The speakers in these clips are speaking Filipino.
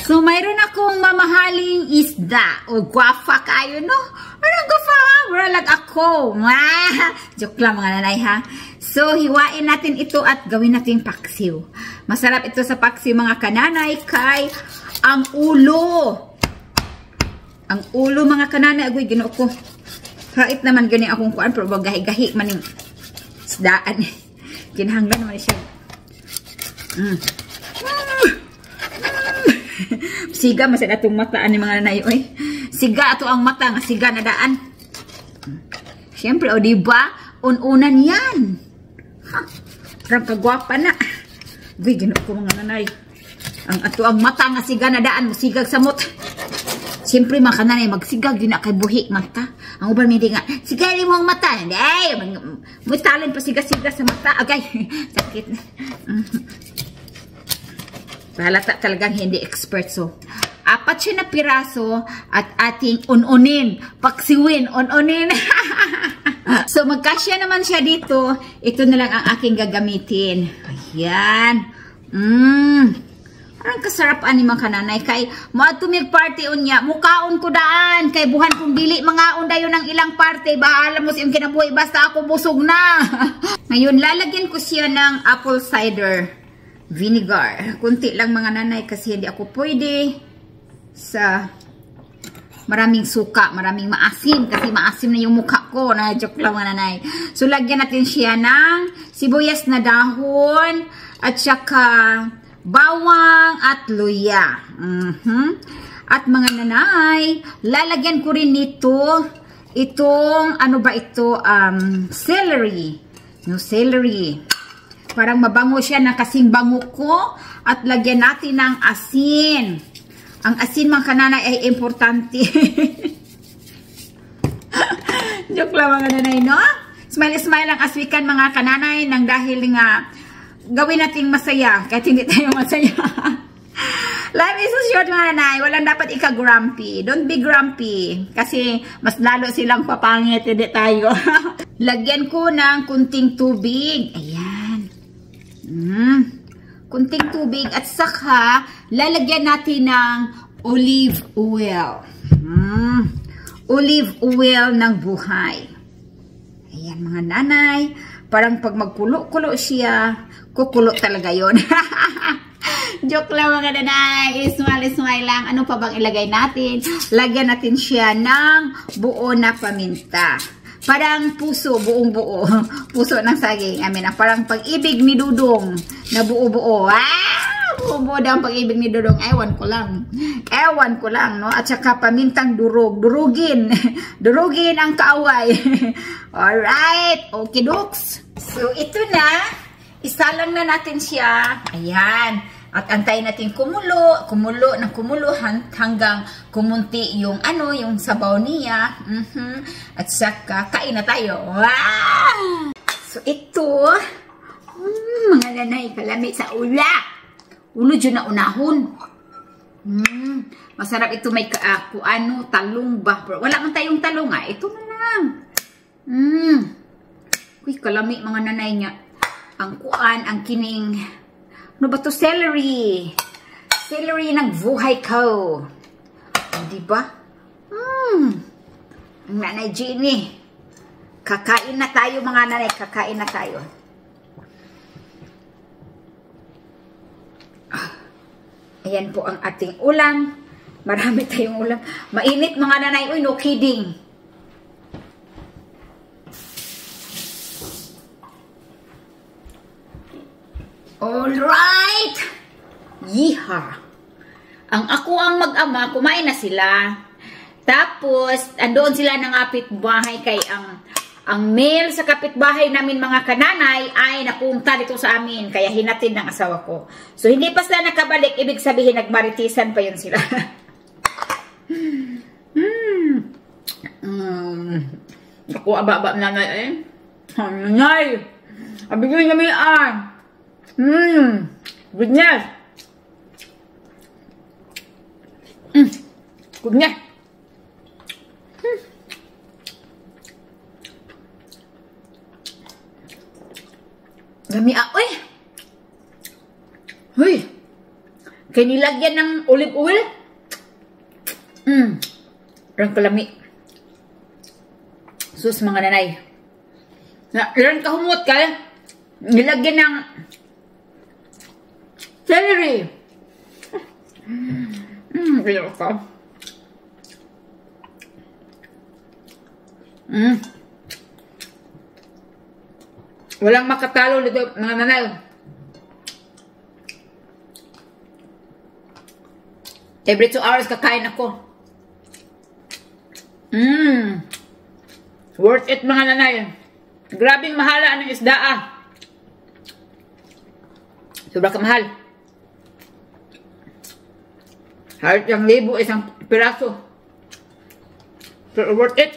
So, mayroon akong mamahaling isda. O, gwafa kayo, no? Anong gwafa, ha? Wala ako. Joke lang, mga nanay, ha? So, hiwain natin ito at gawin natin paksiw. Masarap ito sa paksiw, mga kananay, kay ang ulo. Ang ulo, mga kananay, agoy, ginoo ko. Hait naman gani akong kuan, pero gahi-gahi man yung isdaan. Kinahanglan naman siya. Siga, masad atong mataan ni mga nanay, oy. Siga ato ang mata, nga siga na daan. Siyempre, o diba? Un-unan yan. Ha, parang kagwapa na. Uy, ginoo ko mga nanay. Ang ato ang mata nga siga na daan, masigag samot. Siyempre, mga kananay, magsigag din na kay buhi mata. Ang uban hindi nga, sigay mo ang mata. Hindi, may talent pa siga-siga sa mata. Agay, sakit na. Halata talagang hindi expert. So, 4 siya na piraso at ating ununin, paksiwin, ununin. So, magkasya naman siya dito. Ito na lang ang aking gagamitin. Ayan. Parang kasarapaan ni mga kananay. Kay, matumig party unya, mukaon ko daan. Kay, buhan kong dili, mga undayo ng ilang party. Ba, alam mo siyang kinabuhi, basta ako busog na. Ngayon, lalagyan ko siya ng apple cider vinegar. Kunti lang mga nanay kasi hindi ako pwede sa maraming suka, maraming maasim kasi maasim na yung mukha ko. Na-joke lang mga nanay. So, lagyan natin siya ng sibuyas na dahon at saka bawang at luya. At mga nanay, lalagyan ko rin nito itong, ano ba ito, celery. No, celery. Parang mabango siya na kasing bango ko. At lagyan natin ng asin. Ang asin mga kananay ay importante. Joke lang mga nanay, no? Smile-smile ang aswikan mga kananay nang dahil nga gawin natin masaya kahit hindi tayo masaya. Life is so short mga nanay. Walang dapat ika-grumpy. Don't be grumpy. Kasi mas lalo silang papangit. Hindi tayo. Lagyan ko ng kunting tubig. Ayan. Kunting tubig at saka lalagyan natin ng olive oil. Olive oil ng buhay. Ayan mga nanay. Parang pag magkulo-kulo siya, kukulo talaga yon. Joke lang mga nanay. Smile lang. Ano pa bang ilagay natin? Lagyan natin siya ng buo na paminta. Parang puso, buong buo. Puso ng saging. Parang pag-ibig ni Dudong na buo-buo. Buo-buo daw ang pag-ibig ni Dudong. Ewan ko lang, no? At saka pamintang durog. Durugin. Durugin ang kaaway. Alright. Okay, Dukes. So, ito na. Isalang na natin siya. Ayan. At antayin natin kumulo hanggang kumunti yung yung sabaw niya. At saka kain na tayo. Wow! So ito, mga nanay, kalami sa ula. Ulo dyan na unahon. Masarap ito, may talong ba? Wala man tayong talong ito na lang. Uy, kalami mga nanay niya. Ang kining. Ano ba to? Celery. Celery ng buhay ko. Diba? Ang nanay Jenny. Kakain na tayo mga nanay. Kakain na tayo. Ayan po ang ating ulam. Marami tayong ulam. Mainit mga nanay. Uy, no kidding. Alright! Yeeha! Ang ako ang mag-ama, kumain na sila. Tapos, andoon sila ng kapitbahay kay ang male sa kapitbahay namin mga kananay ay napunta dito sa amin. Kaya hinatid ng asawa ko. So, hindi pa sila nakabalik. Ibig sabihin, nagmaritisan pa yun sila. Ako, aba-aba nanay eh. Nanay! Abigay namin goodness. Goodness. Dami uy. Uy. Kaya nilagyan ng olive oil. Parang kalami. Sus, mga nanay. Ilan kahumot kaya nilagyan ng celery. Kaya ka. Walang makatalo dito, mga nanay. Every 2 hours kakain ako. Worth it, mga nanay. Grabing mahala ng isda ah. Sobra kamahal. Halos 1,000 isang piraso. Pero worth it.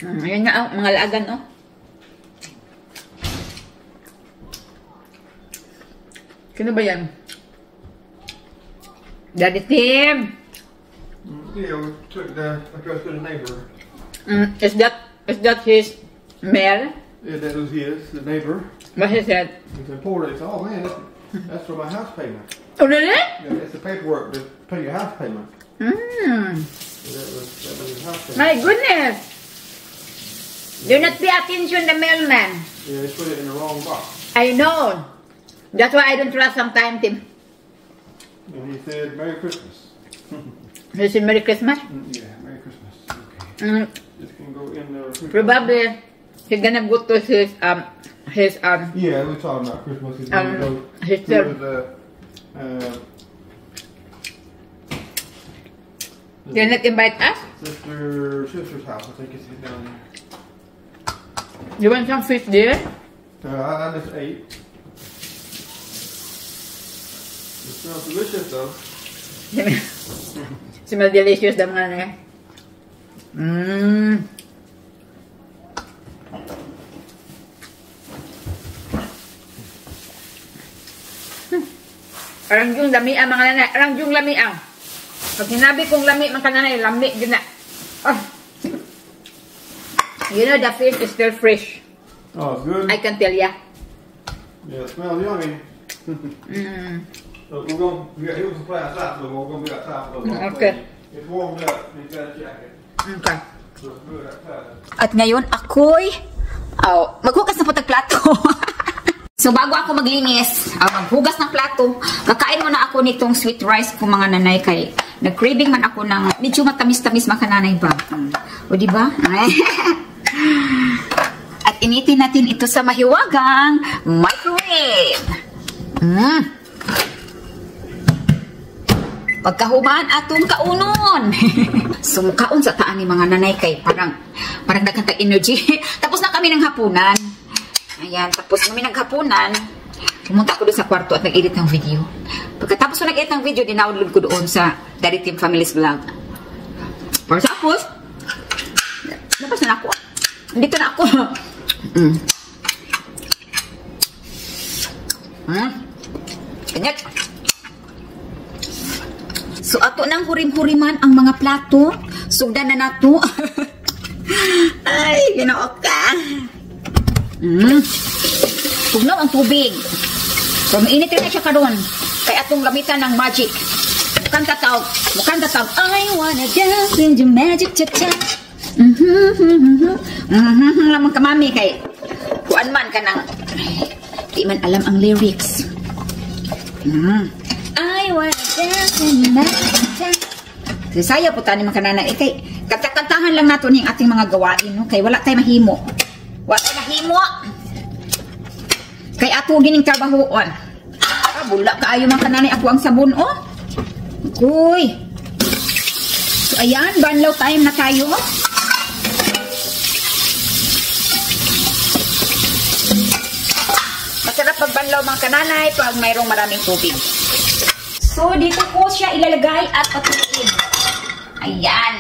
Ayan nga, mga laagan, oh. Sino ba yan? Daddy Tim! Yeah, we took the address to the neighbor. Is that his mail? Yeah, that was his, the neighbor. What he said? He said, "Porter." He said, "Oh man, that's for my house payment." Oh, really? Yeah, that's the paperwork to pay your house payment. So that was his house payment. My goodness! Do not pay attention to the mailman. Yeah, they put it in the wrong box. I know. That's why I don't trust sometimes, Tim. And he said, "Merry Christmas." He said, Merry Christmas? Yeah, Merry Christmas. Okay. This can go in there. Probably he's gonna go to his Yeah, we're talking about Christmas. He's his go to They're not invite us? sister's house. I think it's down there. You want some fish there? I just ate. It smells delicious though. Smell delicious daw mga na. Arang yung lami ang mga nanay. Arang yung lami ang. Pag sinabi kong lami mga nanay, lami din na. Oh. You know the fish is still fresh. Oh, it's good. I can tell ya. Yeah, it smells yummy. So here's a glass out, so we're going to be outside for a little while. Okay. It's warmed up. He's got a jacket. Okay. So it's good outside. At ngayon, ako'y maghugas na po ng plato. So, bago ako maglinis, maghugas ng plato, kakain muna ako nitong sweet rice ko mga nanay kay nag-craving man ako ng medyo matamis-tamis mga nanay ba? O, diba? At initin natin ito sa mahiwagang microwave. Pagkahuman atong kaunon. So, kaon sa taan ni mga nanay kay parang nagkantag energy. Tapos na kami ng hapunan. Ayan, tapos kami naghapunan. Pumunta ako doon sa kwarto at nag-edit ng video. Pagkatapos ko nag-edit ng video, dinownload ko doon sa Daddy Tim Family's Vlog. Tapos, labas na ako. Dito na ako. Kanyat. So, ato nang hurim-huriman ang mga plato. Sugdan na nato. Ay, ginoo ka. Tugnaw ang tubig. So, mainit rin na siya karon. Kaya atong gamitan ng magic. Mukhang tatawag. I wanna dance in the magic cha-cha. Lamang kamami kay kuan man ka ng di man alam ang lyrics. I wanna dance in the magic cha-cha. Saya po tani mga kanana. Kay kanta-kantahan lang nato ning ating mga gawain. No? Kay wala tayo mahimo. Wala mahimo. Kay ato gining trabahoon. Bula kaayo mga kananay ako ang sabon, oh. Uy. So, ayan. Banlaw time na tayo. Masarap pagbanlaw mga kananay pag mayroong maraming tubig. So, dito ko siya ilalagay at patuloyin. Ayan.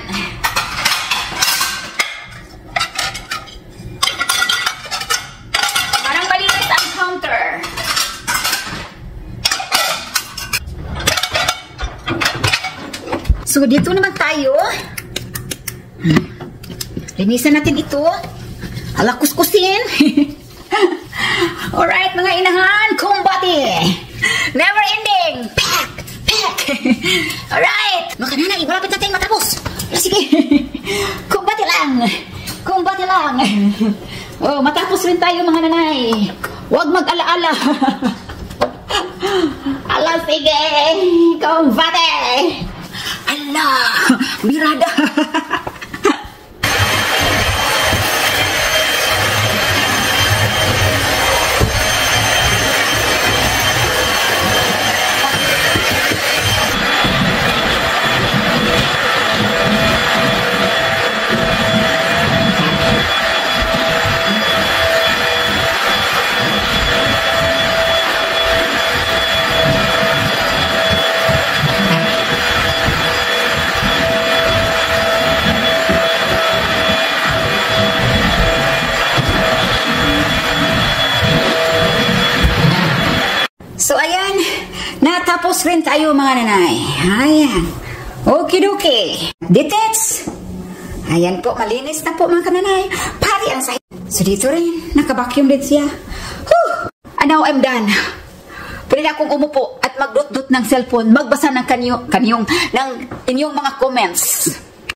Parang malinis ang counter. So, dito naman tayo. Linisan natin ito. Hala, kuskusin. Alright, mga inahan, kumbati. Alright! Mga nanay, malapit na tayong matapos. Sige. Kumbati lang. Kumbati lang. Oh, matapos rin tayo mga nanay. Huwag mag-alaala. Ala, sige. Kumbati. Ala, birada. So, ayan. Natapos rin tayo, mga nanay. Ayan. Okidoki. Detets. Ayan po, malinis na po, mga kananay. Pari ang sahig. So, dito rin. Nakabacuum din siya. Whew! And now, I'm done. Pwede na akong umupo at magdot-dot ng cellphone. Magbasa ng ng inyong mga comments.